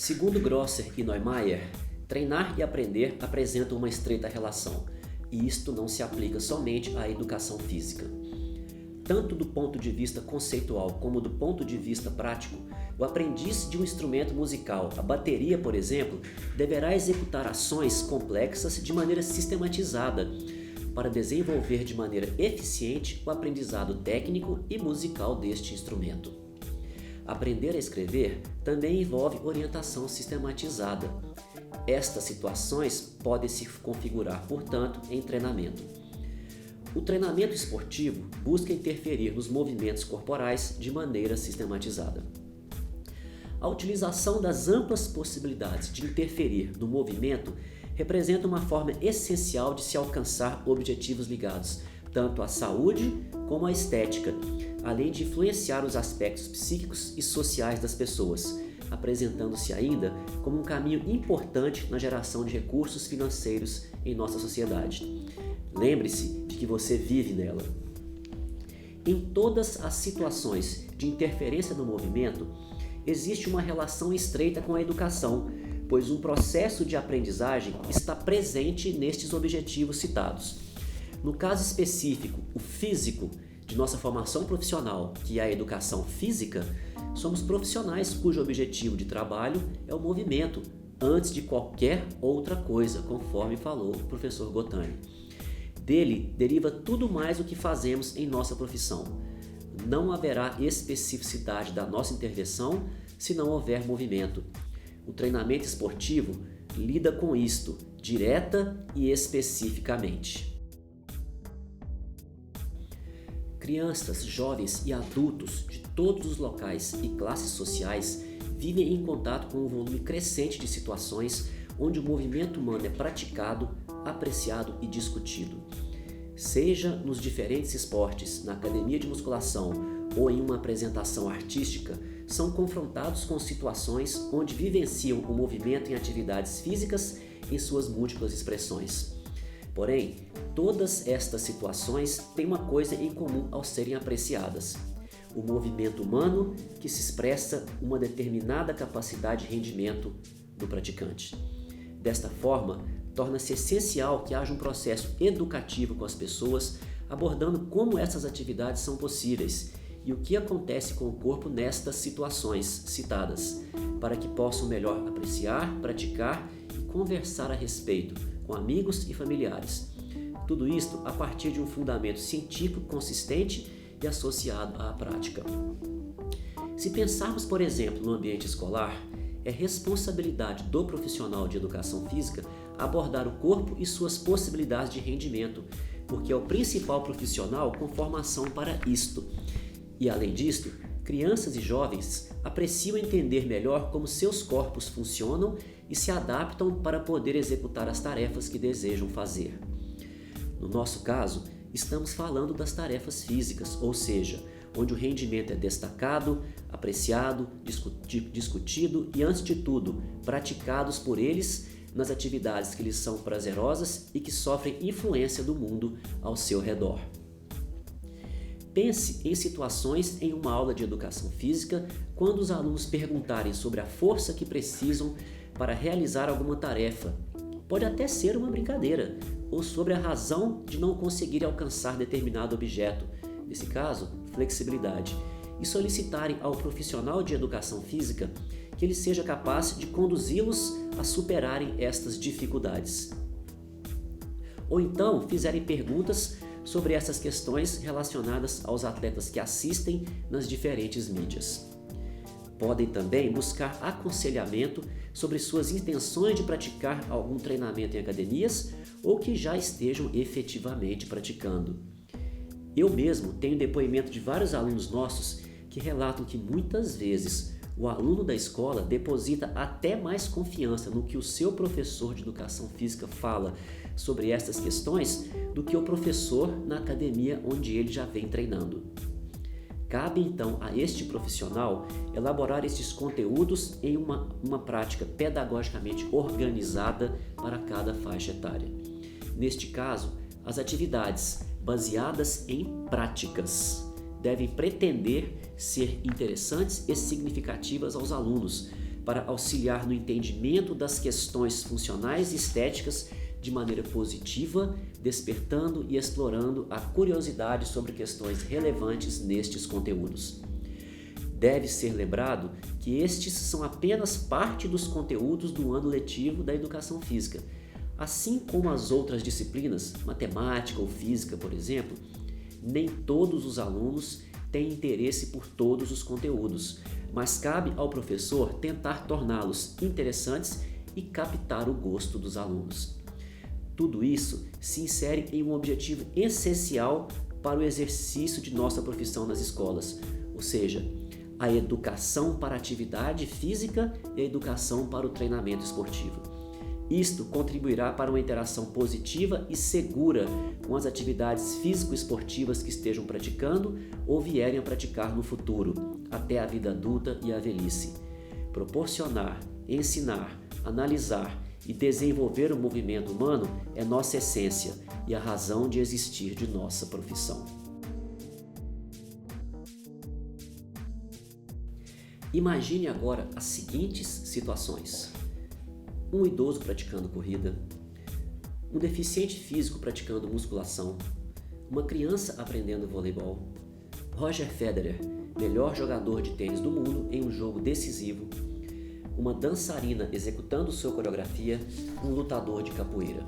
Segundo Grosser e Neumeier, treinar e aprender apresentam uma estreita relação, e isto não se aplica somente à educação física. Tanto do ponto de vista conceitual como do ponto de vista prático, o aprendiz de um instrumento musical, a bateria, por exemplo, deverá executar ações complexas de maneira sistematizada para desenvolver de maneira eficiente o aprendizado técnico e musical deste instrumento. Aprender a escrever também envolve orientação sistematizada. Estas situações podem se configurar, portanto, em treinamento. O treinamento esportivo busca interferir nos movimentos corporais de maneira sistematizada. A utilização das amplas possibilidades de interferir no movimento representa uma forma essencial de se alcançar objetivos ligados tanto à saúde como à estética, além de influenciar os aspectos psíquicos e sociais das pessoas, apresentando-se ainda como um caminho importante na geração de recursos financeiros em nossa sociedade. Lembre-se de que você vive nela. Em todas as situações de interferência no movimento, existe uma relação estreita com a educação, pois um processo de aprendizagem está presente nestes objetivos citados. No caso específico, o físico, de nossa formação profissional, que é a educação física, somos profissionais cujo objetivo de trabalho é o movimento, antes de qualquer outra coisa, conforme falou o professor Gotani. Dele deriva tudo mais o que fazemos em nossa profissão. Não haverá especificidade da nossa intervenção se não houver movimento. O treinamento esportivo lida com isto, direta e especificamente. Crianças, jovens e adultos de todos os locais e classes sociais vivem em contato com um volume crescente de situações onde o movimento humano é praticado, apreciado e discutido. Seja nos diferentes esportes, na academia de musculação ou em uma apresentação artística, são confrontados com situações onde vivenciam o movimento em atividades físicas em suas múltiplas expressões. Porém, todas estas situações têm uma coisa em comum ao serem apreciadas: o movimento humano que se expressa uma determinada capacidade de rendimento do praticante. Desta forma, torna-se essencial que haja um processo educativo com as pessoas, abordando como essas atividades são possíveis e o que acontece com o corpo nestas situações citadas, para que possam melhor apreciar, praticar e conversar a respeito com amigos e familiares. Tudo isto a partir de um fundamento científico consistente e associado à prática. Se pensarmos, por exemplo, no ambiente escolar, é responsabilidade do profissional de educação física abordar o corpo e suas possibilidades de rendimento, porque é o principal profissional com formação para isto. E além disto, crianças e jovens apreciam entender melhor como seus corpos funcionam e se adaptam para poder executar as tarefas que desejam fazer. No nosso caso, estamos falando das tarefas físicas, ou seja, onde o rendimento é destacado, apreciado, discutido e, antes de tudo, praticados por eles nas atividades que lhes são prazerosas e que sofrem influência do mundo ao seu redor. Pense em situações em uma aula de educação física quando os alunos perguntarem sobre a força que precisam para realizar alguma tarefa. Pode até ser uma brincadeira, ou sobre a razão de não conseguir alcançar determinado objeto, nesse caso, flexibilidade, e solicitarem ao profissional de educação física que ele seja capaz de conduzi-los a superarem estas dificuldades. Ou então fizerem perguntas sobre essas questões relacionadas aos atletas que assistem nas diferentes mídias. Podem também buscar aconselhamento sobre suas intenções de praticar algum treinamento em academias ou que já estejam efetivamente praticando. Eu mesmo tenho depoimento de vários alunos nossos que relatam que muitas vezes o aluno da escola deposita até mais confiança no que o seu professor de educação física fala sobre estas questões do que o professor na academia onde ele já vem treinando. Cabe então a este profissional elaborar estes conteúdos em uma prática pedagogicamente organizada para cada faixa etária. Neste caso, as atividades baseadas em práticas devem pretender ser interessantes e significativas aos alunos, para auxiliar no entendimento das questões funcionais e estéticas de maneira positiva, despertando e explorando a curiosidade sobre questões relevantes nestes conteúdos. Deve ser lembrado que estes são apenas parte dos conteúdos do ano letivo da educação física. Assim como as outras disciplinas, matemática ou física, por exemplo, nem todos os alunos têm interesse por todos os conteúdos, mas cabe ao professor tentar torná-los interessantes e captar o gosto dos alunos. Tudo isso se insere em um objetivo essencial para o exercício de nossa profissão nas escolas, ou seja, a educação para a atividade física e a educação para o treinamento esportivo. Isto contribuirá para uma interação positiva e segura com as atividades físico-esportivas que estejam praticando ou vierem a praticar no futuro, até a vida adulta e a velhice. Proporcionar, ensinar, analisar e desenvolver o movimento humano é nossa essência e a razão de existir de nossa profissão. Imagine agora as seguintes situações: um idoso praticando corrida, um deficiente físico praticando musculação, uma criança aprendendo voleibol, Roger Federer, melhor jogador de tênis do mundo em um jogo decisivo, uma dançarina executando sua coreografia, um lutador de capoeira.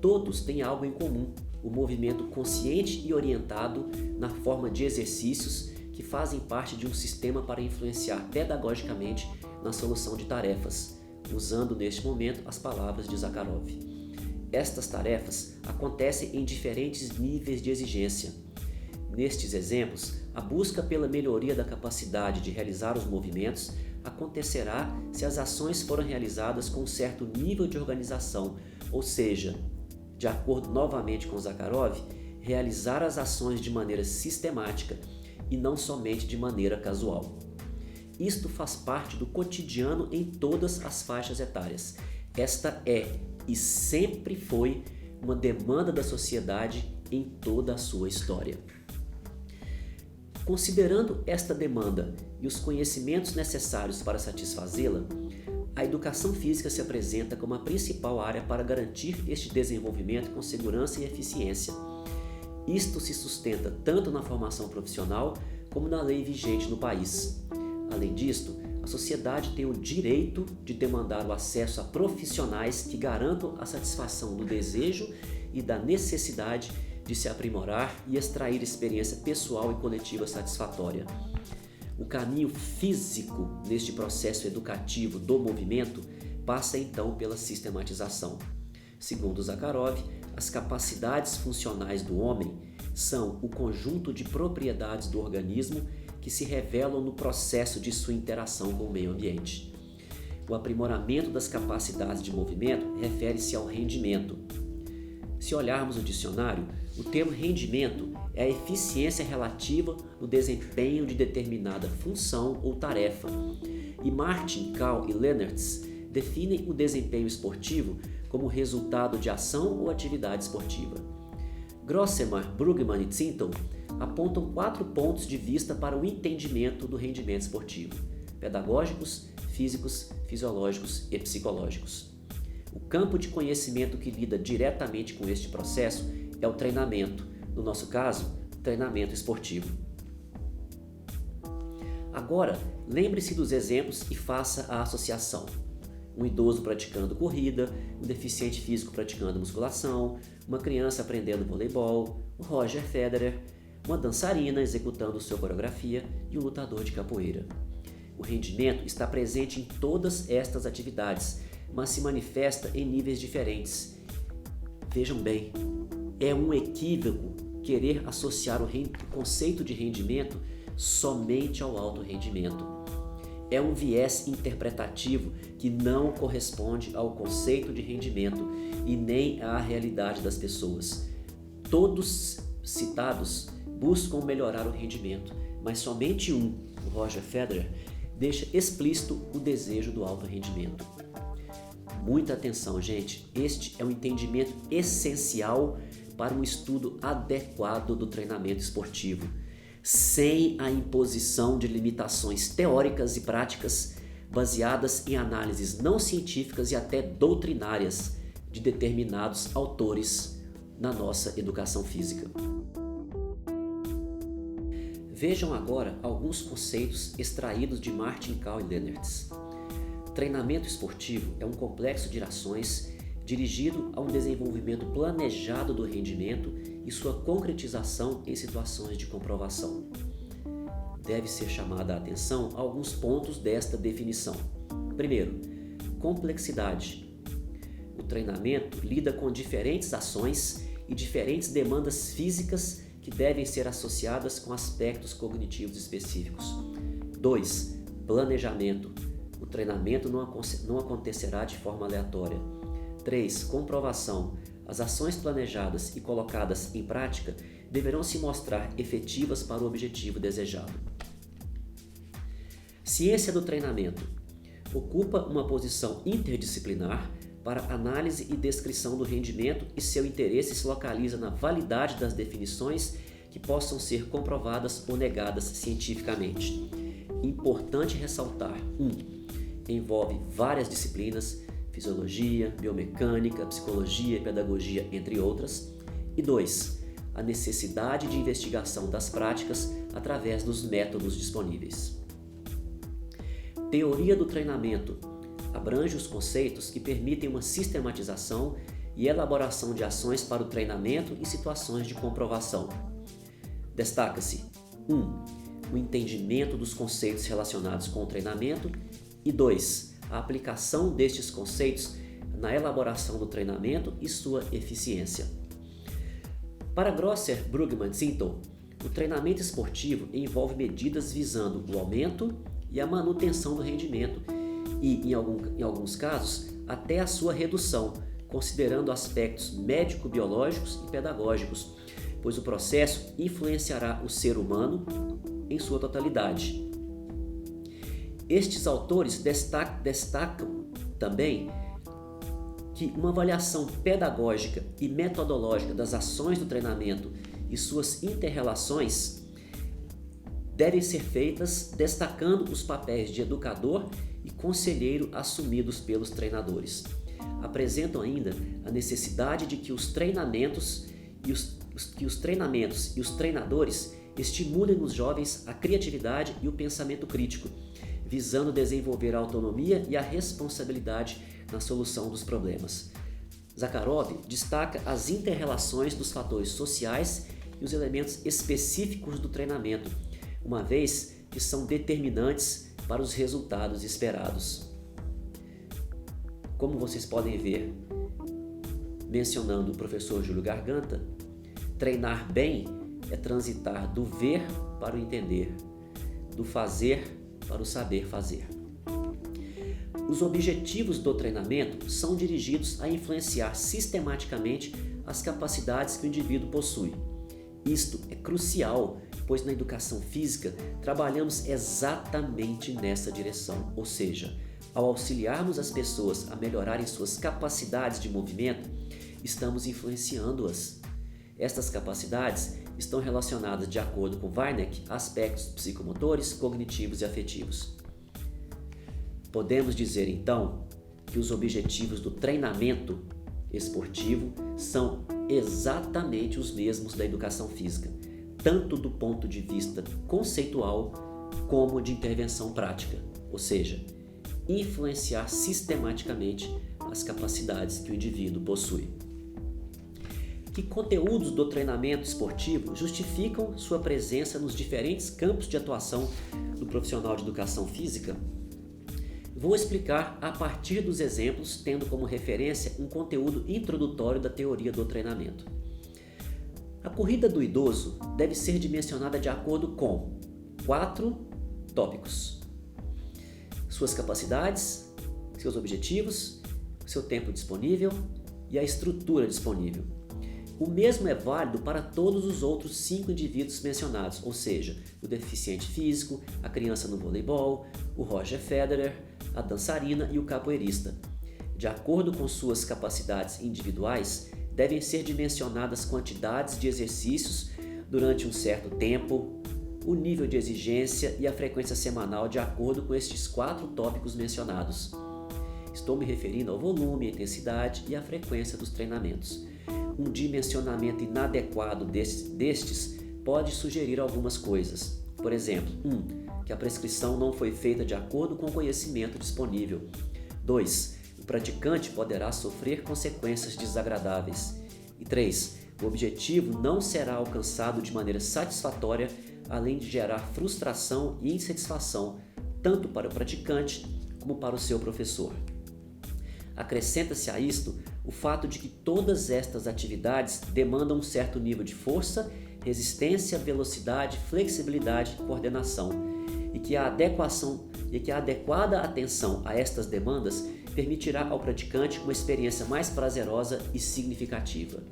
Todos têm algo em comum: o movimento consciente e orientado na forma de exercícios que fazem parte de um sistema para influenciar pedagogicamente na solução de tarefas, usando neste momento as palavras de Zakharov. Estas tarefas acontecem em diferentes níveis de exigência. Nestes exemplos, a busca pela melhoria da capacidade de realizar os movimentos acontecerá se as ações forem realizadas com um certo nível de organização, ou seja, de acordo novamente com Zakharov, realizar as ações de maneira sistemática e não somente de maneira casual. Isto faz parte do cotidiano em todas as faixas etárias. Esta é e sempre foi uma demanda da sociedade em toda a sua história. Considerando esta demanda e os conhecimentos necessários para satisfazê-la, a educação física se apresenta como a principal área para garantir este desenvolvimento com segurança e eficiência. Isto se sustenta tanto na formação profissional como na lei vigente no país. Além disto, a sociedade tem o direito de demandar o acesso a profissionais que garantam a satisfação do desejo e da necessidade de se aprimorar e extrair experiência pessoal e coletiva satisfatória. O caminho físico neste processo educativo do movimento passa então pela sistematização. Segundo Zakharov, as capacidades funcionais do homem são o conjunto de propriedades do organismo que se revelam no processo de sua interação com o meio ambiente. O aprimoramento das capacidades de movimento refere-se ao rendimento. Se olharmos o dicionário, o termo rendimento é a eficiência relativa no desempenho de determinada função ou tarefa. E Martin, Kahl e Leenertz definem o desempenho esportivo como resultado de ação ou atividade esportiva. Grossemar, Brugman e Zinton apontam 4 pontos de vista para o entendimento do rendimento esportivo: pedagógicos, físicos, fisiológicos e psicológicos. O campo de conhecimento que lida diretamente com este processo é o treinamento, no nosso caso, treinamento esportivo. Agora, lembre-se dos exemplos e faça a associação. Um idoso praticando corrida, um deficiente físico praticando musculação, uma criança aprendendo voleibol, o Roger Federer, uma dançarina executando sua coreografia e um lutador de capoeira. O rendimento está presente em todas estas atividades, mas se manifesta em níveis diferentes. Vejam bem, é um equívoco querer associar o conceito de rendimento somente ao alto rendimento. É um viés interpretativo que não corresponde ao conceito de rendimento e nem à realidade das pessoas. Todos citados buscam melhorar o rendimento, mas somente um, o Roger Federer, deixa explícito o desejo do alto rendimento. Muita atenção, gente, este é um entendimento essencial para um estudo adequado do treinamento esportivo, sem a imposição de limitações teóricas e práticas baseadas em análises não científicas e até doutrinárias de determinados autores na nossa educação física. Vejam agora alguns conceitos extraídos de Martin Kahl e Leenaerts. Treinamento esportivo é um complexo de ações dirigido a um desenvolvimento planejado do rendimento e sua concretização em situações de comprovação. Deve ser chamada a atenção a alguns pontos desta definição. Primeiro, complexidade. O treinamento lida com diferentes ações e diferentes demandas físicas que devem ser associadas com aspectos cognitivos específicos. 2. Planejamento. O treinamento não acontecerá de forma aleatória. 3. Comprovação. As ações planejadas e colocadas em prática deverão se mostrar efetivas para o objetivo desejado. Ciência do treinamento. Ocupa uma posição interdisciplinar para análise e descrição do rendimento e seu interesse se localiza na validade das definições que possam ser comprovadas ou negadas cientificamente. Importante ressaltar: 1. Envolve várias disciplinas, fisiologia, biomecânica, psicologia e pedagogia, entre outras. E 2. A necessidade de investigação das práticas através dos métodos disponíveis. Teoria do treinamento. Abrange os conceitos que permitem uma sistematização e elaboração de ações para o treinamento em situações de comprovação. Destaca-se: 1. O entendimento dos conceitos relacionados com o treinamento e 2. A aplicação destes conceitos na elaboração do treinamento e sua eficiência. Para Grosser, Brugmann e Sinton, o treinamento esportivo envolve medidas visando o aumento e a manutenção do rendimento e, em alguns casos, até a sua redução, considerando aspectos médico-biológicos e pedagógicos, pois o processo influenciará o ser humano em sua totalidade. Estes autores destacam também que uma avaliação pedagógica e metodológica das ações do treinamento e suas interrelações devem ser feitas destacando os papéis de educador e conselheiro assumidos pelos treinadores. Apresentam ainda a necessidade de que os treinamentos e os treinadores estimulem nos jovens a criatividade e o pensamento crítico, visando desenvolver a autonomia e a responsabilidade na solução dos problemas. Zakharov destaca as inter-relações dos fatores sociais e os elementos específicos do treinamento, uma vez que são determinantes para os resultados esperados. Como vocês podem ver, mencionando o professor Júlio Garganta, treinar bem é transitar do ver para o entender, do fazer para o saber fazer. Os objetivos do treinamento são dirigidos a influenciar sistematicamente as capacidades que o indivíduo possui. Isto é crucial, pois na educação física trabalhamos exatamente nessa direção, ou seja, ao auxiliarmos as pessoas a melhorarem suas capacidades de movimento, estamos influenciando-as. Estas capacidades estão relacionadas, de acordo com Wernicke, a aspectos psicomotores, cognitivos e afetivos. Podemos dizer, então, que os objetivos do treinamento esportivo são exatamente os mesmos da educação física, tanto do ponto de vista conceitual como de intervenção prática, ou seja, influenciar sistematicamente as capacidades que o indivíduo possui. Que conteúdos do treinamento esportivo justificam sua presença nos diferentes campos de atuação do profissional de educação física? Vou explicar a partir dos exemplos, tendo como referência um conteúdo introdutório da teoria do treinamento. A corrida do idoso deve ser dimensionada de acordo com 4 tópicos: suas capacidades, seus objetivos, seu tempo disponível e a estrutura disponível. O mesmo é válido para todos os outros 5 indivíduos mencionados, ou seja, o deficiente físico, a criança no voleibol, o Roger Federer, a dançarina e o capoeirista. De acordo com suas capacidades individuais, devem ser dimensionadas quantidades de exercícios durante um certo tempo, o nível de exigência e a frequência semanal de acordo com estes 4 tópicos mencionados. Estou me referindo ao volume, a intensidade e a frequência dos treinamentos. Um dimensionamento inadequado destes pode sugerir algumas coisas. Por exemplo, 1. Que a prescrição não foi feita de acordo com o conhecimento disponível. 2. O praticante poderá sofrer consequências desagradáveis. E 3. O objetivo não será alcançado de maneira satisfatória, além de gerar frustração e insatisfação, tanto para o praticante como para o seu professor. Acrescenta-se a isto o fato de que todas estas atividades demandam um certo nível de força, resistência, velocidade, flexibilidade e coordenação, e que a adequada atenção a estas demandas permitirá ao praticante uma experiência mais prazerosa e significativa.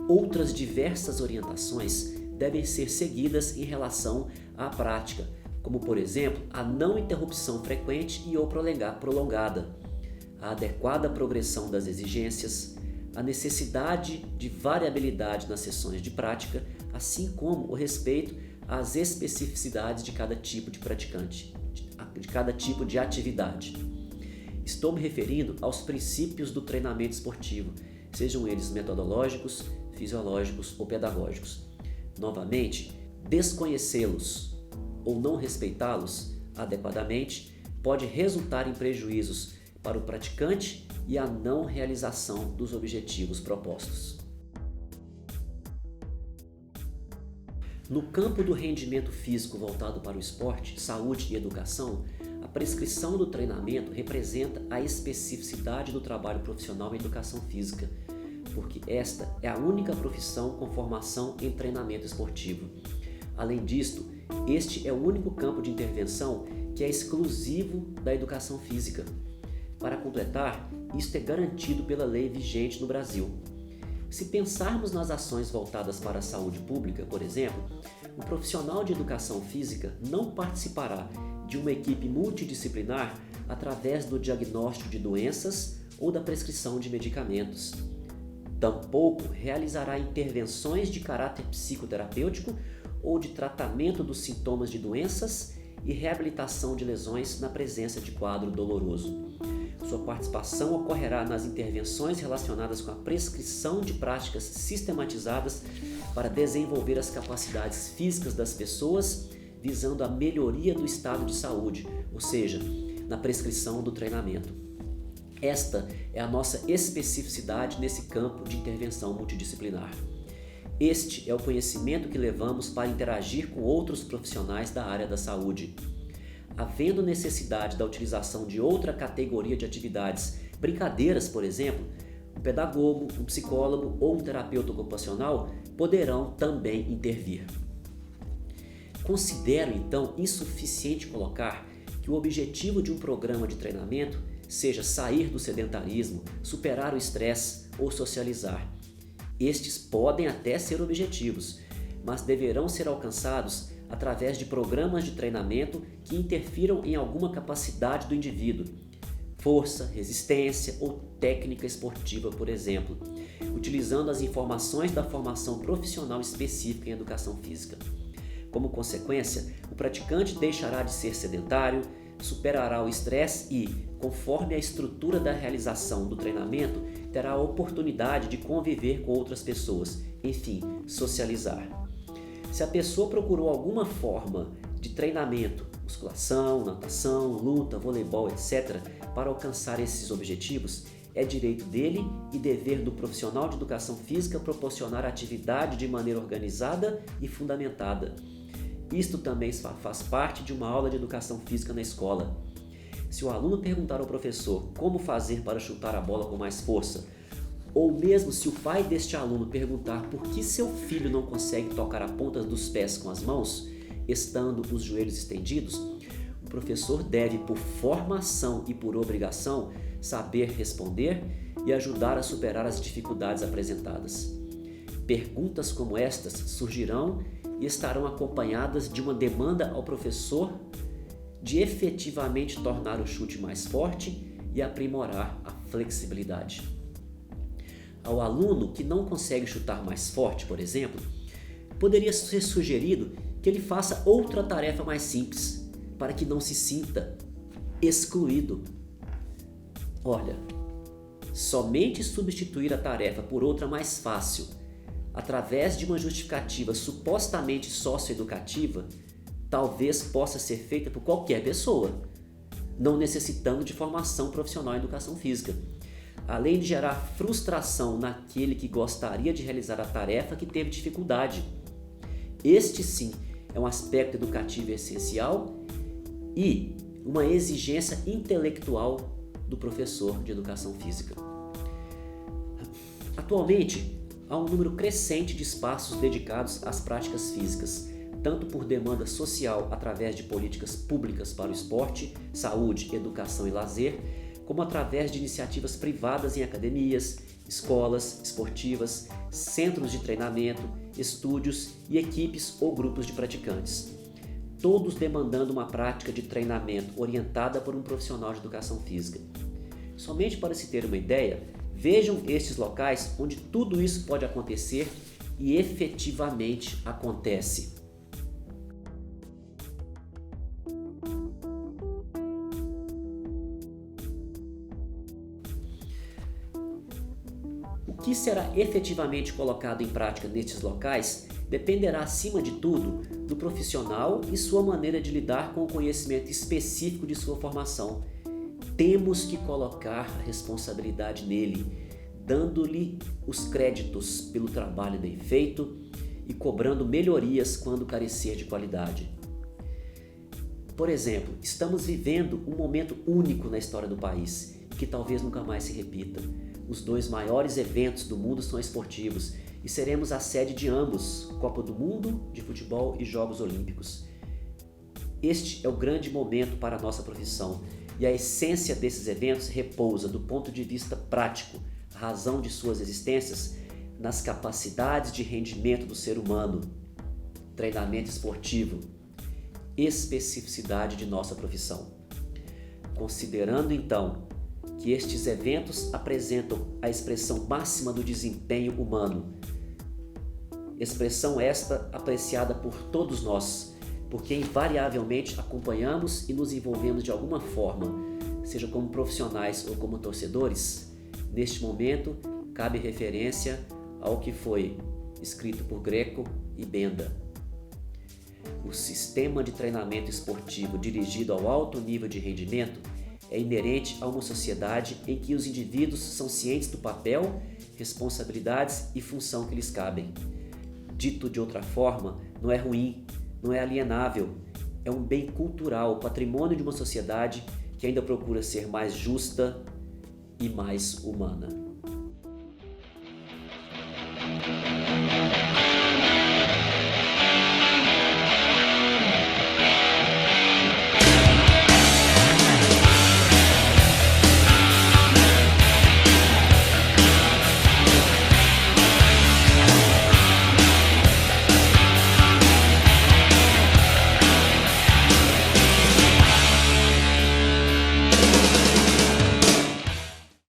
Outras diversas orientações devem ser seguidas em relação à prática, como por exemplo a não interrupção frequente e ou prolongada, a adequada progressão das exigências, a necessidade de variabilidade nas sessões de prática, assim como o respeito às especificidades de cada tipo de praticante, de cada tipo de atividade. Estou me referindo aos princípios do treinamento esportivo, sejam eles metodológicos, fisiológicos ou pedagógicos. Novamente, desconhecê-los ou não respeitá-los adequadamente pode resultar em prejuízos para o praticante e a não realização dos objetivos propostos. No campo do rendimento físico voltado para o esporte, saúde e educação, a prescrição do treinamento representa a especificidade do trabalho profissional em educação física, porque esta é a única profissão com formação em treinamento esportivo. Além disto, este é o único campo de intervenção que é exclusivo da educação física. Para completar, isto é garantido pela lei vigente no Brasil. Se pensarmos nas ações voltadas para a saúde pública, por exemplo, o profissional de educação física não participará de uma equipe multidisciplinar através do diagnóstico de doenças ou da prescrição de medicamentos. Tampouco realizará intervenções de caráter psicoterapêutico ou de tratamento dos sintomas de doenças e reabilitação de lesões na presença de quadro doloroso. Sua participação ocorrerá nas intervenções relacionadas com a prescrição de práticas sistematizadas para desenvolver as capacidades físicas das pessoas, visando a melhoria do estado de saúde, ou seja, na prescrição do treinamento. Esta é a nossa especificidade nesse campo de intervenção multidisciplinar. Este é o conhecimento que levamos para interagir com outros profissionais da área da saúde. Havendo necessidade da utilização de outra categoria de atividades, brincadeiras, por exemplo, um pedagogo, um psicólogo ou um terapeuta ocupacional poderão também intervir. Considero, então, insuficiente colocar que o objetivo de um programa de treinamento seja sair do sedentarismo, superar o estresse ou socializar. Estes podem até ser objetivos, mas deverão ser alcançados através de programas de treinamento que interfiram em alguma capacidade do indivíduo, força, resistência ou técnica esportiva, por exemplo, utilizando as informações da formação profissional específica em educação física. Como consequência, o praticante deixará de ser sedentário, superará o estresse e, conforme a estrutura da realização do treinamento, terá a oportunidade de conviver com outras pessoas, enfim, socializar. Se a pessoa procurou alguma forma de treinamento, musculação, natação, luta, voleibol, etc., para alcançar esses objetivos, é direito dele e dever do profissional de educação física proporcionar a atividade de maneira organizada e fundamentada. Isto também faz parte de uma aula de educação física na escola. Se o aluno perguntar ao professor como fazer para chutar a bola com mais força, ou mesmo se o pai deste aluno perguntar por que seu filho não consegue tocar a ponta dos pés com as mãos, estando os joelhos estendidos, o professor deve, por formação e por obrigação, saber responder e ajudar a superar as dificuldades apresentadas. Perguntas como estas surgirão e estarão acompanhadas de uma demanda ao professor de efetivamente tornar o chute mais forte e aprimorar a flexibilidade. Ao aluno que não consegue chutar mais forte, por exemplo, poderia ser sugerido que ele faça outra tarefa mais simples, para que não se sinta excluído. Olha, somente substituir a tarefa por outra mais fácil, através de uma justificativa supostamente socioeducativa, talvez possa ser feita por qualquer pessoa, não necessitando de formação profissional em educação física, além de gerar frustração naquele que gostaria de realizar a tarefa que teve dificuldade. Este sim é um aspecto educativo essencial e uma exigência intelectual do professor de educação física. Atualmente, há um número crescente de espaços dedicados às práticas físicas, tanto por demanda social através de políticas públicas para o esporte, saúde, educação e lazer, como através de iniciativas privadas em academias, escolas esportivas, centros de treinamento, estúdios e equipes ou grupos de praticantes. Todos demandando uma prática de treinamento orientada por um profissional de educação física. Somente para se ter uma ideia, vejam estes locais onde tudo isso pode acontecer e efetivamente acontece. O que será efetivamente colocado em prática nestes locais dependerá, acima de tudo, do profissional e sua maneira de lidar com o conhecimento específico de sua formação. Temos que colocar a responsabilidade nele, dando-lhe os créditos pelo trabalho bem feito e cobrando melhorias quando carecer de qualidade. Por exemplo, estamos vivendo um momento único na história do país, que talvez nunca mais se repita. Os 2 maiores eventos do mundo são esportivos e seremos a sede de ambos, Copa do Mundo de futebol e Jogos Olímpicos. Este é o grande momento para a nossa profissão e a essência desses eventos repousa, do ponto de vista prático, a razão de suas existências, nas capacidades de rendimento do ser humano, treinamento esportivo, especificidade de nossa profissão. Considerando então que estes eventos apresentam a expressão máxima do desempenho humano, expressão esta apreciada por todos nós, porque invariavelmente acompanhamos e nos envolvemos de alguma forma, seja como profissionais ou como torcedores. Neste momento, cabe referência ao que foi escrito por Greco e Benda. O sistema de treinamento esportivo dirigido ao alto nível de rendimento é inerente a uma sociedade em que os indivíduos são cientes do papel, responsabilidades e função que lhes cabem. Dito de outra forma, não é ruim, não é alienável, é um bem cultural, patrimônio de uma sociedade que ainda procura ser mais justa e mais humana.